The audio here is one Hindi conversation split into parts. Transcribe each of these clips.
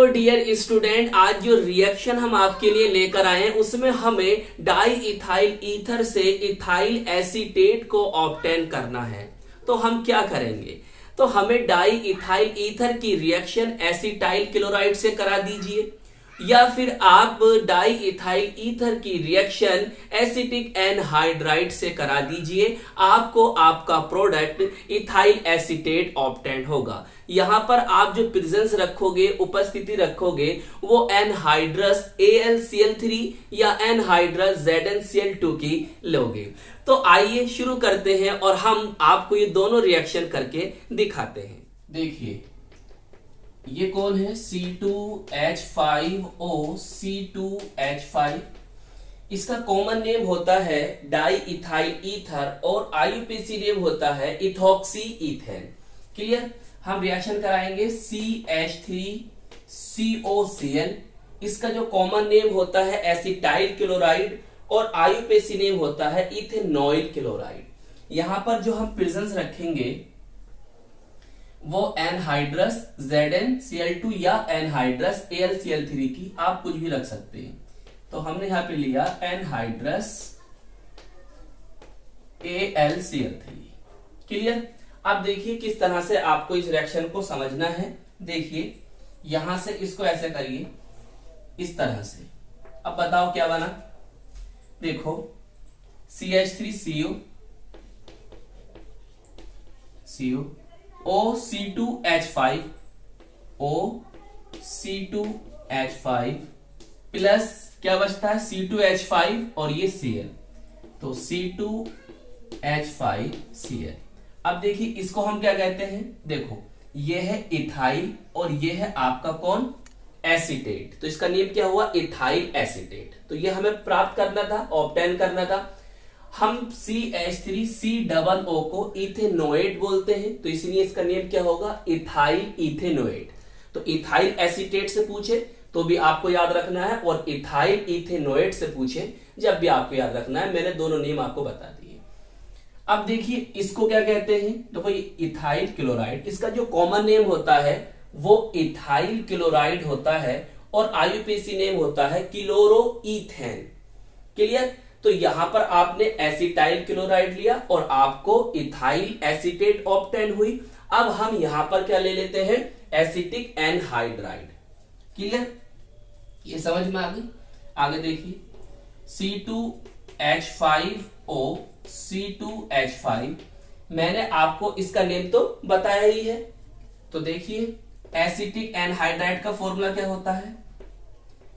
डियर स्टूडेंट, आज जो रिएक्शन हम आपके लिए लेकर आए हैं उसमें हमें डाई इथाइल ईथर से इथाइल एसीटेट को ऑब्टेन करना है। तो हम क्या करेंगे? तो हमें डाई इथाइल ईथर की रिएक्शन एसिटाइल क्लोराइड से करा दीजिए, या फिर आप डाई इथाइल ईथर की रिएक्शन एसिटिक एनहाइड्राइड से करा दीजिए। आपको आपका प्रोडक्ट इथाइल एसीटेट ऑब्टेन होगा। यहां पर आप जो प्रेजेंस रखोगे, उपस्थिति रखोगे, वो एनहाइड्रस AlCl3 या एनहाइड्रस ZnCl2 की लोगे। तो आइए शुरू करते हैं और हम आपको ये दोनों रिएक्शन करके दिखाते हैं। देखिए ये कौन है? C2H5O C2H5। इसका कॉमन नेम होता है डाई इथाइल ईथर और IUPAC नेम होता है इथॉक्सी ईथेन। क्लियर? हम रिएक्शन कराएंगे CH3COCl। इसका जो कॉमन नेम होता है एसिटाइल क्लोराइड और IUPAC नेम होता है इथेनॉइल क्लोराइड। यहां पर जो हम प्रेजेंस रखेंगे वो एनहाइड्रस ZnCl2 या एनहाइड्रस AlCl3 की, आप कुछ भी रख सकते हैं। तो हमने यहां पे लिया एनहाइड्रस AlCl3। क्लियर? अब देखिए किस तरह से आपको इस रिएक्शन को समझना है। देखिए यहां से इसको ऐसे करिए, इस तरह से। अब बताओ क्या बना? देखो CH3CO OC2H5 OC2H5 प्लस क्या बचता है? C2H5 और ये Cl, तो C2H5Cl। अब देखिए इसको हम क्या कहते हैं? देखो ये है इथाइल और ये है आपका कौन? एसीटेट। तो इसका नेम क्या हुआ? Ethyl acetate. तो ये हमें प्राप्त करना था, ऑब्टेन करना था। हम CH3COO को इथेनोएट बोलते हैं, तो इसलिए इसका नेम क्या होगा? Ethyl ethanoate. तो इथाइल एसीटेट से पूछे तो भी आपको याद रखना है, और इथाइल इथेनोएट से पूछे जब भी आपको याद रखना है। मैंने दोनों नेम आपको बता दिए। अब देखिए इसको क्या कहते हैं? देखो ये इथाइल क्लोराइड, इसका जो कॉमन नेम होता है वो इथाइल क्लोराइड होता है और IUPAC नेम होता है क्लोरोईथेन। क्लियर? तो यहां पर आपने एसिटाइल क्लोराइड लिया और आपको इथाइल एसीटेट ऑब्टेन हुई। अब हम यहां पर क्या ले लेते हैं? Acetic anhydride. क्लियर? ये समझ में आ गई? आगे देखिए C2H5O C2H5, मैंने आपको इसका नेम तो बताया ही है। तो देखिए एसिटिक एनहाइड्राइड का फॉर्मूला क्या होता है?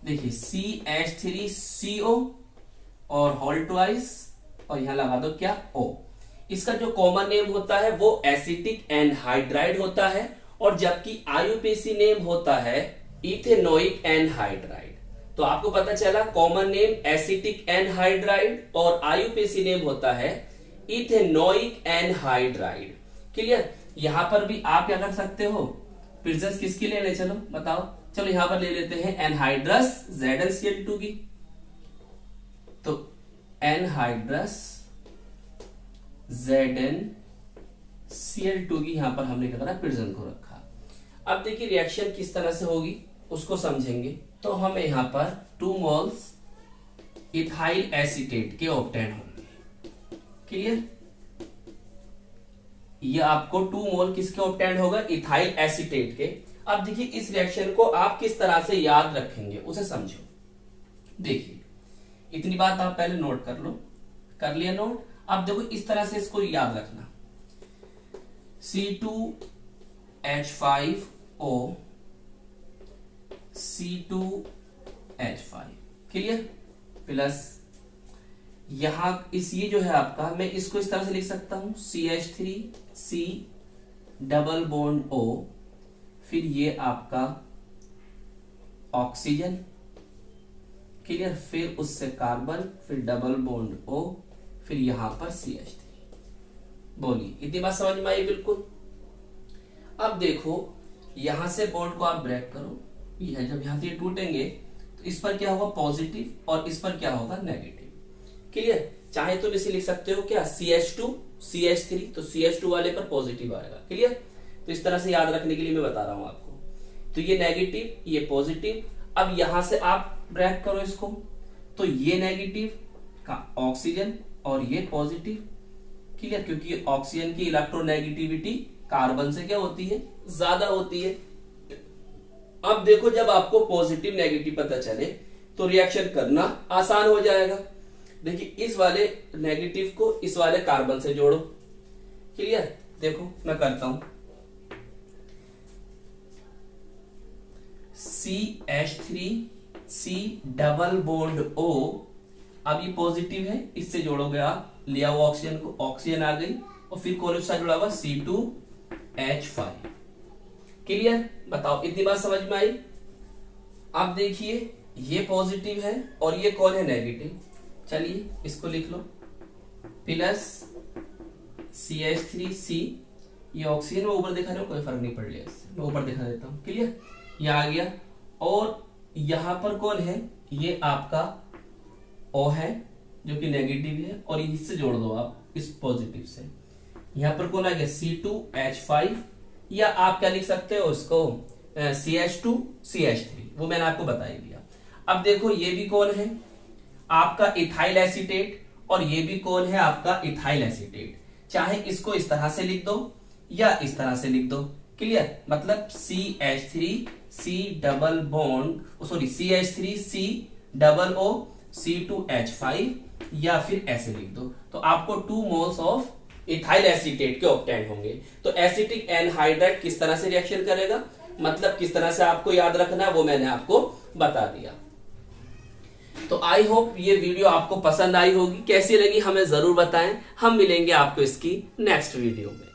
देखिए CH3CO और होल ट्वाइस और यहां लगा दो क्या? O। इसका जो कॉमन नेम होता है वो एसिटिक एनहाइड्राइड होता है, और जबकि IUPAC नेम होता है इथेनोइक एनहाइड्राइड। तो आपको पता चला कॉमन नेम एसिटिक एनहाइड्राइड और IUPAC नेम होता है इथेनोइक एनहाइड्राइड। क्लियर? यहां पर भी आप क्या कर सकते हो? प्रेजेंस किसकी ले ले? चलो बताओ। चलो यहां पर ले लेते हैं एनहाइड्रस ZnCl2 की। तो एनहाइड्रस ZnCl2 की यहां पर हमने क्या करा? प्रेजेंस को रखा। अब देखिए रिएक्शन किस तरह से होगी उसको समझेंगे। तो हमें यहां पर 2 मोल्स इथाइल एसीटेट के ऑब्टेन होंगे। क्लियर? ये आपको 2 मोल किसके ऑब्टेन होगा? इथाइल एसीटेट के। अब देखिए इस रिएक्शन को आप किस तरह से याद रखेंगे उसे समझो। देखिए इतनी बात आप पहले नोट कर लो। कर लिया नोट? अब देखो इस तरह से इसको याद रखना। C2H5O C2H5। क्लियर? प्लस यहां इस ये जो है आपका, मैं इसको इस तरह से लिख सकता हूं CH3C डबल बॉन्ड O, फिर ये आपका ऑक्सीजन। क्लियर? फिर उससे कार्बन, फिर डबल बॉन्ड O, फिर यहां पर CH3। बोलिए इतनी बात समझ में आई? बिल्कुल। अब देखो यहां से बॉन्ड को आप ब्रेक करो, ये है जब यहां से टूटेंगे तो इस पर क्या होगा? पॉजिटिव, और इस पर क्या होगा? नेगेटिव। क्लियर? चाहे तुम इसे लिख सकते हो क्या? CH2 CH3, तो CH2 वाले पर पॉजिटिव आएगा। क्लियर? तो इस तरह से याद रखने के लिए मैं बता रहा हूं आपको। तो ये नेगेटिव, ये पॉजिटिव। अब यहां से आप ब्रेक करो इसको, तो ये नेगेटिव का ऑक्सीजन और ये पॉजिटिव। क्लियर? क्योंकि ऑक्सीजन की इलेक्ट्रोनेगेटिविटी कार्बन से क्या होती है, ज्यादा होती है। अब देखो, जब आपको पॉजिटिव नेगेटिव पता चले तो रिएक्शन करना आसान हो जाएगा। देखिए, इस वाले नेगेटिव को इस वाले कार्बन से जोड़ो। क्लियर? देखो मैं करता हूं, CH3C डबल बॉन्ड O। अब ये पॉजिटिव है, इससे जोड़ोगे आप, लिया हुआ ऑक्सीजन को, ऑक्सीजन आ गई, और फिर कौन सा जुड़ा हुआ, C2H5। क्लियर? बताओ, इतनी बात समझ में आई? अब देखिए, ये पॉजिटिव है और ये कौन है, नेगेटिव। चलिए इसको लिख लो, प्लस CH3C, ये ऑक्सीजन में ऊपर दिखा रहा हूं, कोई फर्क नहीं पड़ रहा इससे, मैं ऊपर दिखा देता हूं। क्लियर? ये आ गया, और यहां पर कौन है, ये आपका O है जो कि नेगेटिव है, और इससे जोड़ दो आप इस पॉजिटिव से। यहां पर कौन आ गया, C2H5, या आप क्या लिख सकते हो इसको, CH2CH3, वो मैंने आपको बता ही दिया। अब देखो, ये भी कौन है, आपका इथाइल एसीटेट, और ये भी कौन है, आपका इथाइल एसीटेट। चाहे इसको इस तरह से लिख दो या इस तरह से लिख दो। क्लियर? मतलब CH3C double bond, sorry, CH3C double O C2H5, या फिर ऐसे लिख दो, तो आपको 2 मोल्स ऑफ इथाइल एसीटेट के ऑब्टेन होंगे। तो एसिटिक एनहाइड्राइड किस तरह से रिएक्शन करेगा, मतलब किस तरह से आपको याद रखना है, वो मैंने आपको बता दिया। तो आई होप ये वीडियो आपको पसंद आई होगी। कैसी लगी हमें जरूर बताएं। हम मिलेंगे आपको इसकी नेक्स्ट वीडियो में।